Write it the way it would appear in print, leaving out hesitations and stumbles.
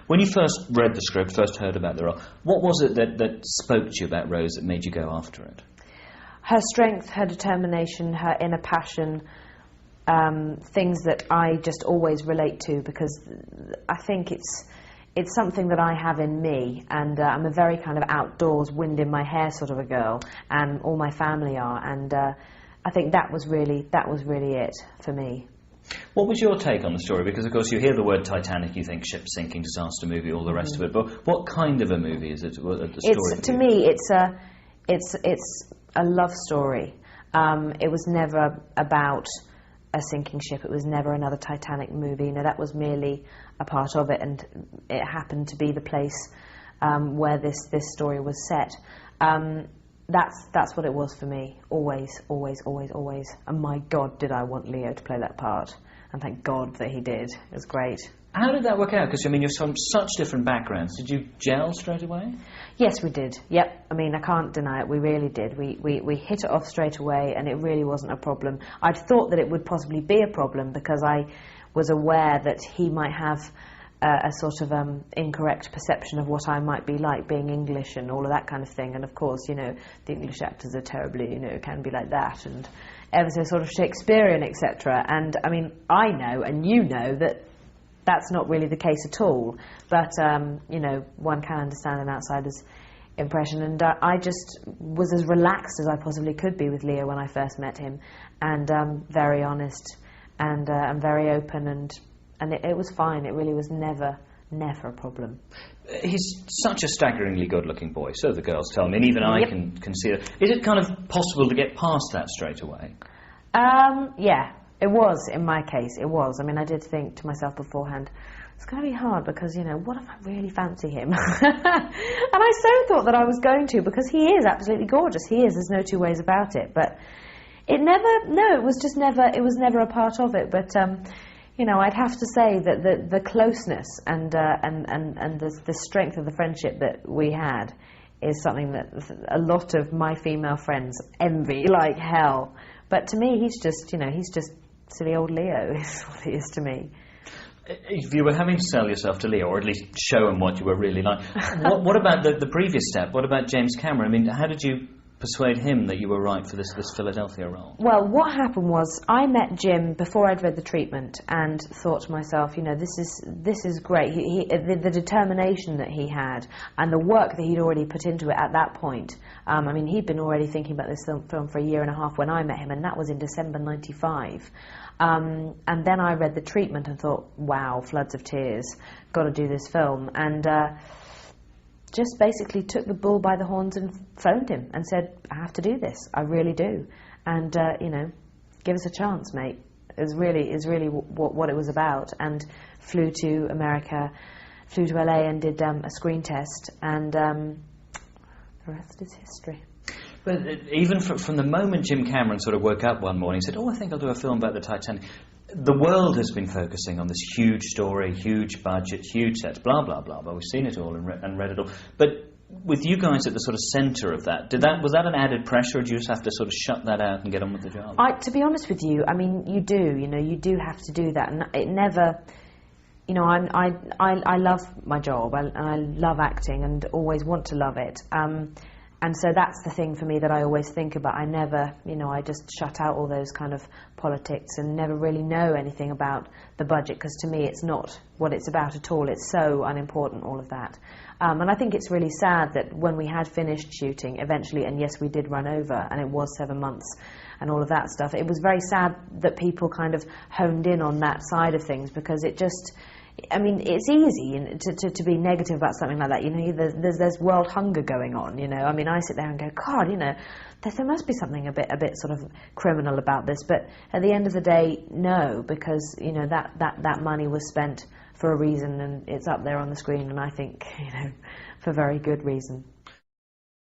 When you first read the script, first heard about the role, what was it that spoke to you about Rose that made you go after it? Her strength, her determination, her inner passion, things that I just always relate to, because I think it's something that I have in me, and I'm a very kind of outdoors, wind in my hair sort of a girl, and all my family are, and I think that was really it for me. What was your take on the story? Because of course you hear the word Titanic, you think ship sinking, disaster movie, all the rest of it. But what kind of a movie is it? To me, it's a love story. It was never about a sinking ship. It was never another Titanic movie. You know, that was merely a part of it, and it happened to be the place where this story was set. That's what it was for me. Always. And my God, did I want Leo to play that part. And thank God that he did. It was great. How did that work out? Because, I mean, you're from such different backgrounds. Did you gel straight away? Yes, we did. Yep. I mean, I can't deny it. We really did. We hit it off straight away, and it really wasn't a problem. I'd thought that it would possibly be a problem because I was aware that he might have a sort of incorrect perception of what I might be like being English and all of that kind of thing. And of course, you know, the English actors are terribly, you know, can be like that and ever so sort of Shakespearean, etc. And I mean, I know and you know that that's not really the case at all. But, you know, one can understand an outsider's impression. And I just was as relaxed as I possibly could be with Leo when I first met him, and very honest and very open, and it was fine. It really was never a problem. He's such a staggeringly good-looking boy, so the girls tell me, and even I can see it. Is it kind of possible to get past that straight away? Yeah, it was, in my case, it was. I mean, I did think to myself beforehand, it's going to be hard because, you know, what if I really fancy him? And I so thought that I was going to, because he is absolutely gorgeous. He is, there's no two ways about it. But it was never a part of it. But, you know, I'd have to say that the closeness and the strength of the friendship that we had is something that a lot of my female friends envy like hell. But to me, he's just silly old Leo is what he is to me. If you were having to sell yourself to Leo, or at least show him what you were really like, what about the previous step? What about James Cameron? I mean, how did you persuade him that you were right for this Philadelphia role? Well, what happened was I met Jim before I'd read the treatment and thought to myself, you know, this is great. The determination that he had and the work that he'd already put into it at that point. I mean, he'd been already thinking about this film for a year and a half when I met him, and that was in December '95. And then I read the treatment and thought, wow, floods of tears, got to do this film. And just basically took the bull by the horns and phoned him and said, I have to do this, I really do. And, you know, give us a chance, mate. Is really what it was about. And flew to America, flew to LA and did a screen test, and the rest is history. But even from the moment Jim Cameron sort of woke up one morning and said, I think I'll do a film about the Titanic, the world has been focusing on this huge story, huge budget, huge sets, blah, blah, blah, but we've seen it all and read it all. But with you guys at the sort of centre of that, was that an added pressure, or did you just have to sort of shut that out and get on with the job? To be honest with you, I mean, you do have to do that, and it never... You know, I love my job, and I love acting and always want to love it. And so that's the thing for me that I always think about. I never, you know, I just shut out all those kind of politics and never really know anything about the budget, because to me it's not what it's about at all. It's so unimportant, all of that. And I think it's really sad that when we had finished shooting eventually, and yes, we did run over, and it was 7 months and all of that stuff, it was very sad that people kind of honed in on that side of things, because it just... I mean, it's easy to be negative about something like that. You know, there's world hunger going on. You know, I mean, I sit there and go, God, you know, there must be something a bit sort of criminal about this. But at the end of the day, no, because you know that money was spent for a reason, and it's up there on the screen, and I think, you know, for very good reason.